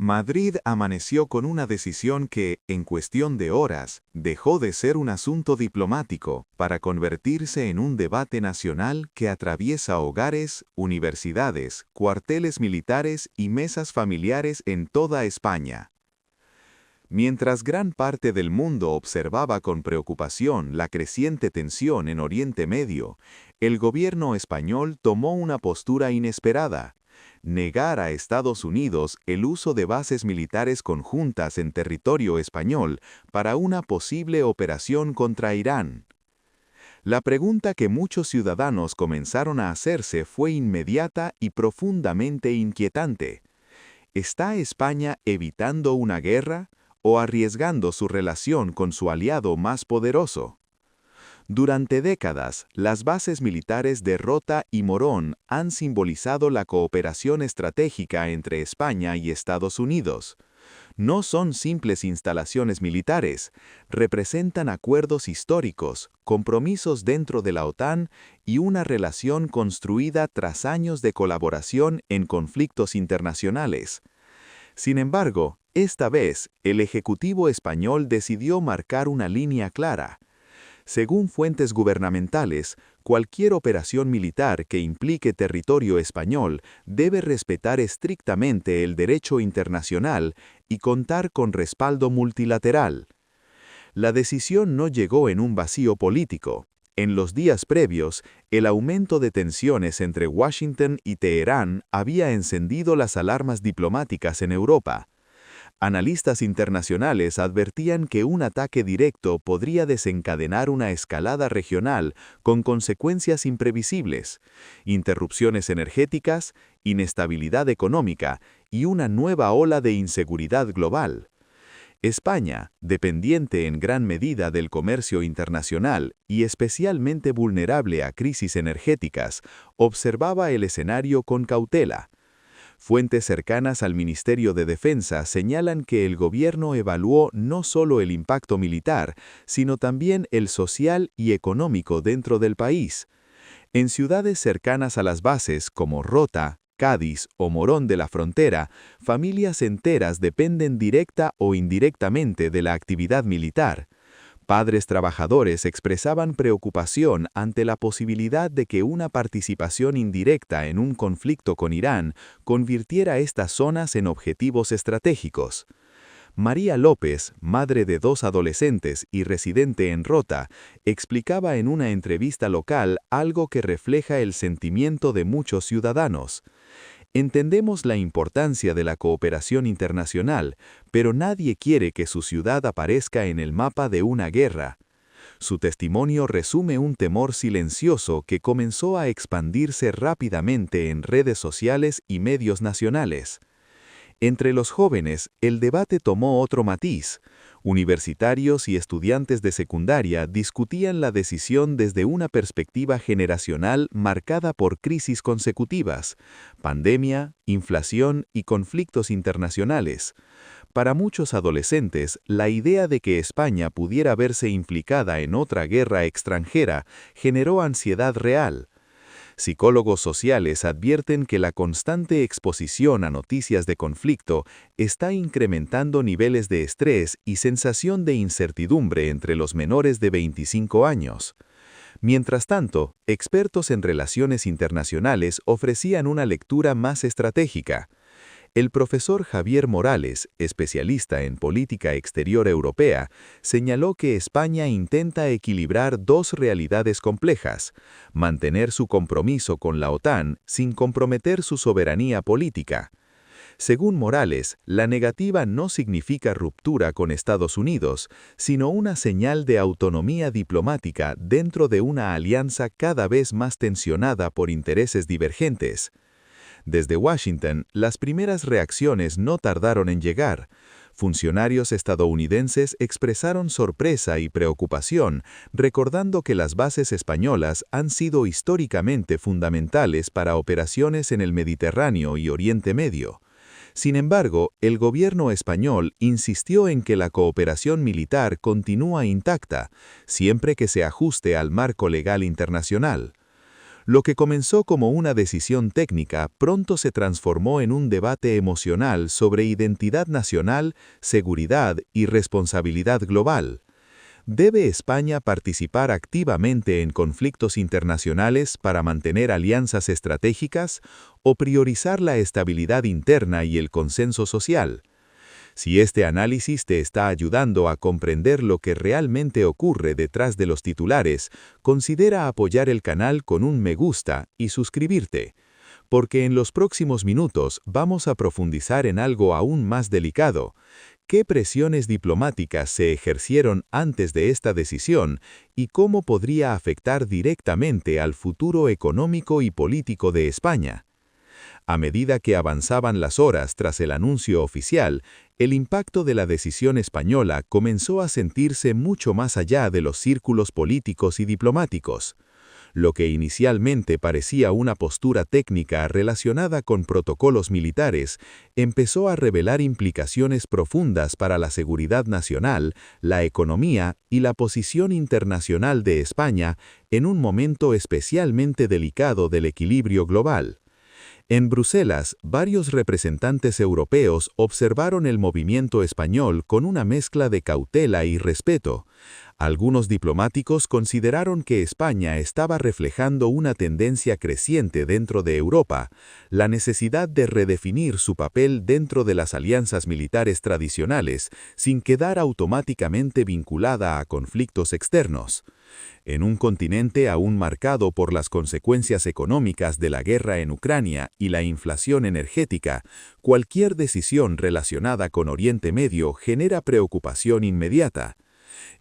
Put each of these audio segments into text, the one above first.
Madrid amaneció con una decisión que, en cuestión de horas, dejó de ser un asunto diplomático para convertirse en un debate nacional que atraviesa hogares, universidades, cuarteles militares y mesas familiares en toda España. Mientras gran parte del mundo observaba con preocupación la creciente tensión en Oriente Medio, el gobierno español tomó una postura inesperada: negar a Estados Unidos el uso de bases militares conjuntas en territorio español para una posible operación contra Irán. La pregunta que muchos ciudadanos comenzaron a hacerse fue inmediata y profundamente inquietante. ¿Está España evitando una guerra o arriesgando su relación con su aliado más poderoso? Durante décadas, las bases militares de Rota y Morón han simbolizado la cooperación estratégica entre España y Estados Unidos. No son simples instalaciones militares, representan acuerdos históricos, compromisos dentro de la OTAN y una relación construida tras años de colaboración en conflictos internacionales. Sin embargo, esta vez, el Ejecutivo español decidió marcar una línea clara. Según fuentes gubernamentales, cualquier operación militar que implique territorio español debe respetar estrictamente el derecho internacional y contar con respaldo multilateral. La decisión no llegó en un vacío político. En los días previos, el aumento de tensiones entre Washington y Teherán había encendido las alarmas diplomáticas en Europa. Analistas internacionales advertían que un ataque directo podría desencadenar una escalada regional con consecuencias imprevisibles: interrupciones energéticas, inestabilidad económica y una nueva ola de inseguridad global. España, dependiente en gran medida del comercio internacional y especialmente vulnerable a crisis energéticas, observaba el escenario con cautela. Fuentes cercanas al Ministerio de Defensa señalan que el gobierno evaluó no solo el impacto militar, sino también el social y económico dentro del país. En ciudades cercanas a las bases, como Rota, Cádiz o Morón de la Frontera, familias enteras dependen directa o indirectamente de la actividad militar. Padres trabajadores expresaban preocupación ante la posibilidad de que una participación indirecta en un conflicto con Irán convirtiera estas zonas en objetivos estratégicos. María López, madre de 2 adolescentes y residente en Rota, explicaba en una entrevista local algo que refleja el sentimiento de muchos ciudadanos. Entendemos la importancia de la cooperación internacional, pero nadie quiere que su ciudad aparezca en el mapa de una guerra. Su testimonio resume un temor silencioso que comenzó a expandirse rápidamente en redes sociales y medios nacionales. Entre los jóvenes, el debate tomó otro matiz. Universitarios y estudiantes de secundaria discutían la decisión desde una perspectiva generacional marcada por crisis consecutivas: pandemia, inflación y conflictos internacionales. Para muchos adolescentes, la idea de que España pudiera verse implicada en otra guerra extranjera generó ansiedad real. Psicólogos sociales advierten que la constante exposición a noticias de conflicto está incrementando niveles de estrés y sensación de incertidumbre entre los menores de 25 años. Mientras tanto, expertos en relaciones internacionales ofrecían una lectura más estratégica. El profesor Javier Morales, especialista en política exterior europea, señaló que España intenta equilibrar 2 realidades complejas: mantener su compromiso con la OTAN sin comprometer su soberanía política. Según Morales, la negativa no significa ruptura con Estados Unidos, sino una señal de autonomía diplomática dentro de una alianza cada vez más tensionada por intereses divergentes. Desde Washington, las primeras reacciones no tardaron en llegar. Funcionarios estadounidenses expresaron sorpresa y preocupación, recordando que las bases españolas han sido históricamente fundamentales para operaciones en el Mediterráneo y Oriente Medio. Sin embargo, el gobierno español insistió en que la cooperación militar continúa intacta, siempre que se ajuste al marco legal internacional. Lo que comenzó como una decisión técnica pronto se transformó en un debate emocional sobre identidad nacional, seguridad y responsabilidad global. ¿Debe España participar activamente en conflictos internacionales para mantener alianzas estratégicas o priorizar la estabilidad interna y el consenso social? Si este análisis te está ayudando a comprender lo que realmente ocurre detrás de los titulares, considera apoyar el canal con un me gusta y suscribirte, porque en los próximos minutos vamos a profundizar en algo aún más delicado. ¿Qué presiones diplomáticas se ejercieron antes de esta decisión y cómo podría afectar directamente al futuro económico y político de España? A medida que avanzaban las horas tras el anuncio oficial, el impacto de la decisión española comenzó a sentirse mucho más allá de los círculos políticos y diplomáticos. Lo que inicialmente parecía una postura técnica relacionada con protocolos militares, empezó a revelar implicaciones profundas para la seguridad nacional, la economía y la posición internacional de España en un momento especialmente delicado del equilibrio global. En Bruselas, varios representantes europeos observaron el movimiento español con una mezcla de cautela y respeto. Algunos diplomáticos consideraron que España estaba reflejando una tendencia creciente dentro de Europa, la necesidad de redefinir su papel dentro de las alianzas militares tradicionales, sin quedar automáticamente vinculada a conflictos externos. En un continente aún marcado por las consecuencias económicas de la guerra en Ucrania y la inflación energética, cualquier decisión relacionada con Oriente Medio genera preocupación inmediata.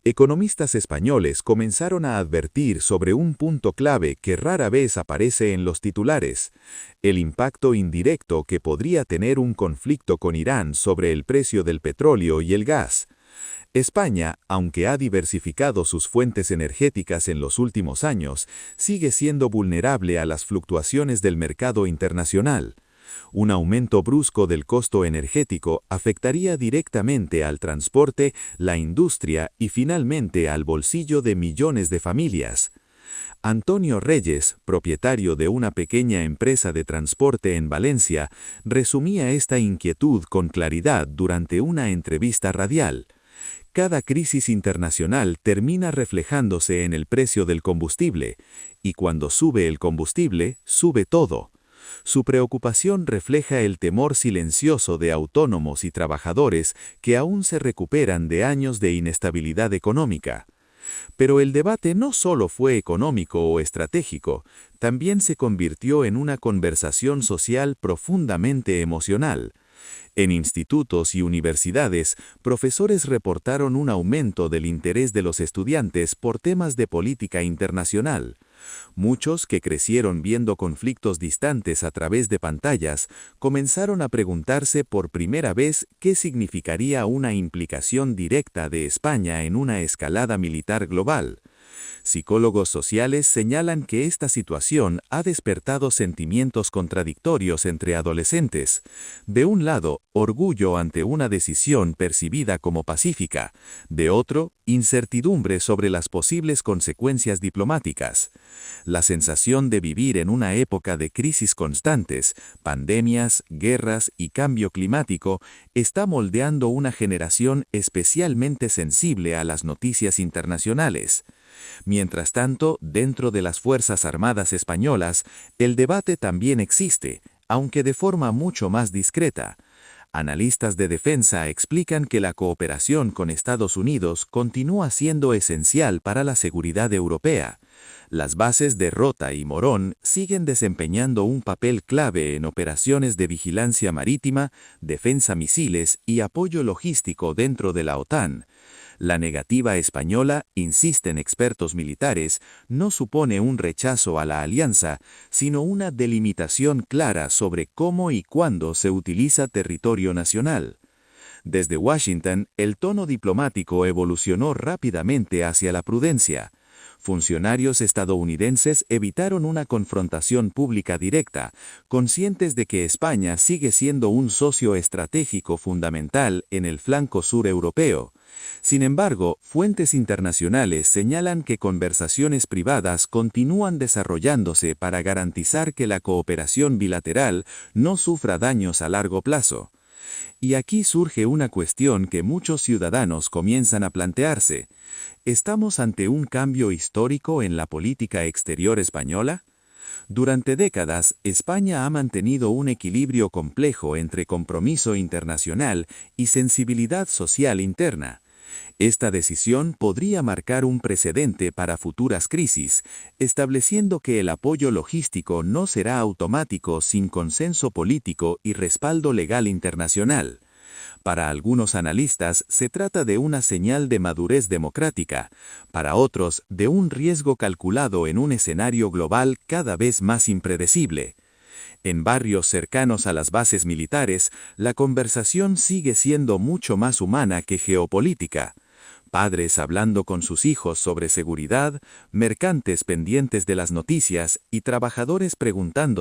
Economistas españoles comenzaron a advertir sobre un punto clave que rara vez aparece en los titulares: el impacto indirecto que podría tener un conflicto con Irán sobre el precio del petróleo y el gas. España, aunque ha diversificado sus fuentes energéticas en los últimos años, sigue siendo vulnerable a las fluctuaciones del mercado internacional. Un aumento brusco del costo energético afectaría directamente al transporte, la industria y finalmente al bolsillo de millones de familias. Antonio Reyes, propietario de una pequeña empresa de transporte en Valencia, resumía esta inquietud con claridad durante una entrevista radial. Cada crisis internacional termina reflejándose en el precio del combustible, y cuando sube el combustible, sube todo. Su preocupación refleja el temor silencioso de autónomos y trabajadores que aún se recuperan de años de inestabilidad económica. Pero el debate no solo fue económico o estratégico, también se convirtió en una conversación social profundamente emocional. En institutos y universidades, profesores reportaron un aumento del interés de los estudiantes por temas de política internacional. Muchos que crecieron viendo conflictos distantes a través de pantallas, comenzaron a preguntarse por primera vez qué significaría una implicación directa de España en una escalada militar global. Psicólogos sociales señalan que esta situación ha despertado sentimientos contradictorios entre adolescentes. De un lado, orgullo ante una decisión percibida como pacífica; de otro, incertidumbre sobre las posibles consecuencias diplomáticas. La sensación de vivir en una época de crisis constantes, pandemias, guerras y cambio climático, está moldeando una generación especialmente sensible a las noticias internacionales. Mientras tanto, dentro de las Fuerzas Armadas españolas, el debate también existe, aunque de forma mucho más discreta. Analistas de defensa explican que la cooperación con Estados Unidos continúa siendo esencial para la seguridad europea. Las bases de Rota y Morón siguen desempeñando un papel clave en operaciones de vigilancia marítima, defensa misiles y apoyo logístico dentro de la OTAN. La negativa española, insisten expertos militares, no supone un rechazo a la alianza, sino una delimitación clara sobre cómo y cuándo se utiliza territorio nacional. Desde Washington, el tono diplomático evolucionó rápidamente hacia la prudencia. Funcionarios estadounidenses evitaron una confrontación pública directa, conscientes de que España sigue siendo un socio estratégico fundamental en el flanco sur europeo. Sin embargo, fuentes internacionales señalan que conversaciones privadas continúan desarrollándose para garantizar que la cooperación bilateral no sufra daños a largo plazo. Y aquí surge una cuestión que muchos ciudadanos comienzan a plantearse. ¿Estamos ante un cambio histórico en la política exterior española? Durante décadas, España ha mantenido un equilibrio complejo entre compromiso internacional y sensibilidad social interna. Esta decisión podría marcar un precedente para futuras crisis, estableciendo que el apoyo logístico no será automático sin consenso político y respaldo legal internacional. Para algunos analistas se trata de una señal de madurez democrática, para otros de un riesgo calculado en un escenario global cada vez más impredecible. En barrios cercanos a las bases militares, la conversación sigue siendo mucho más humana que geopolítica. Padres hablando con sus hijos sobre seguridad, mercantes pendientes de las noticias y trabajadores preguntando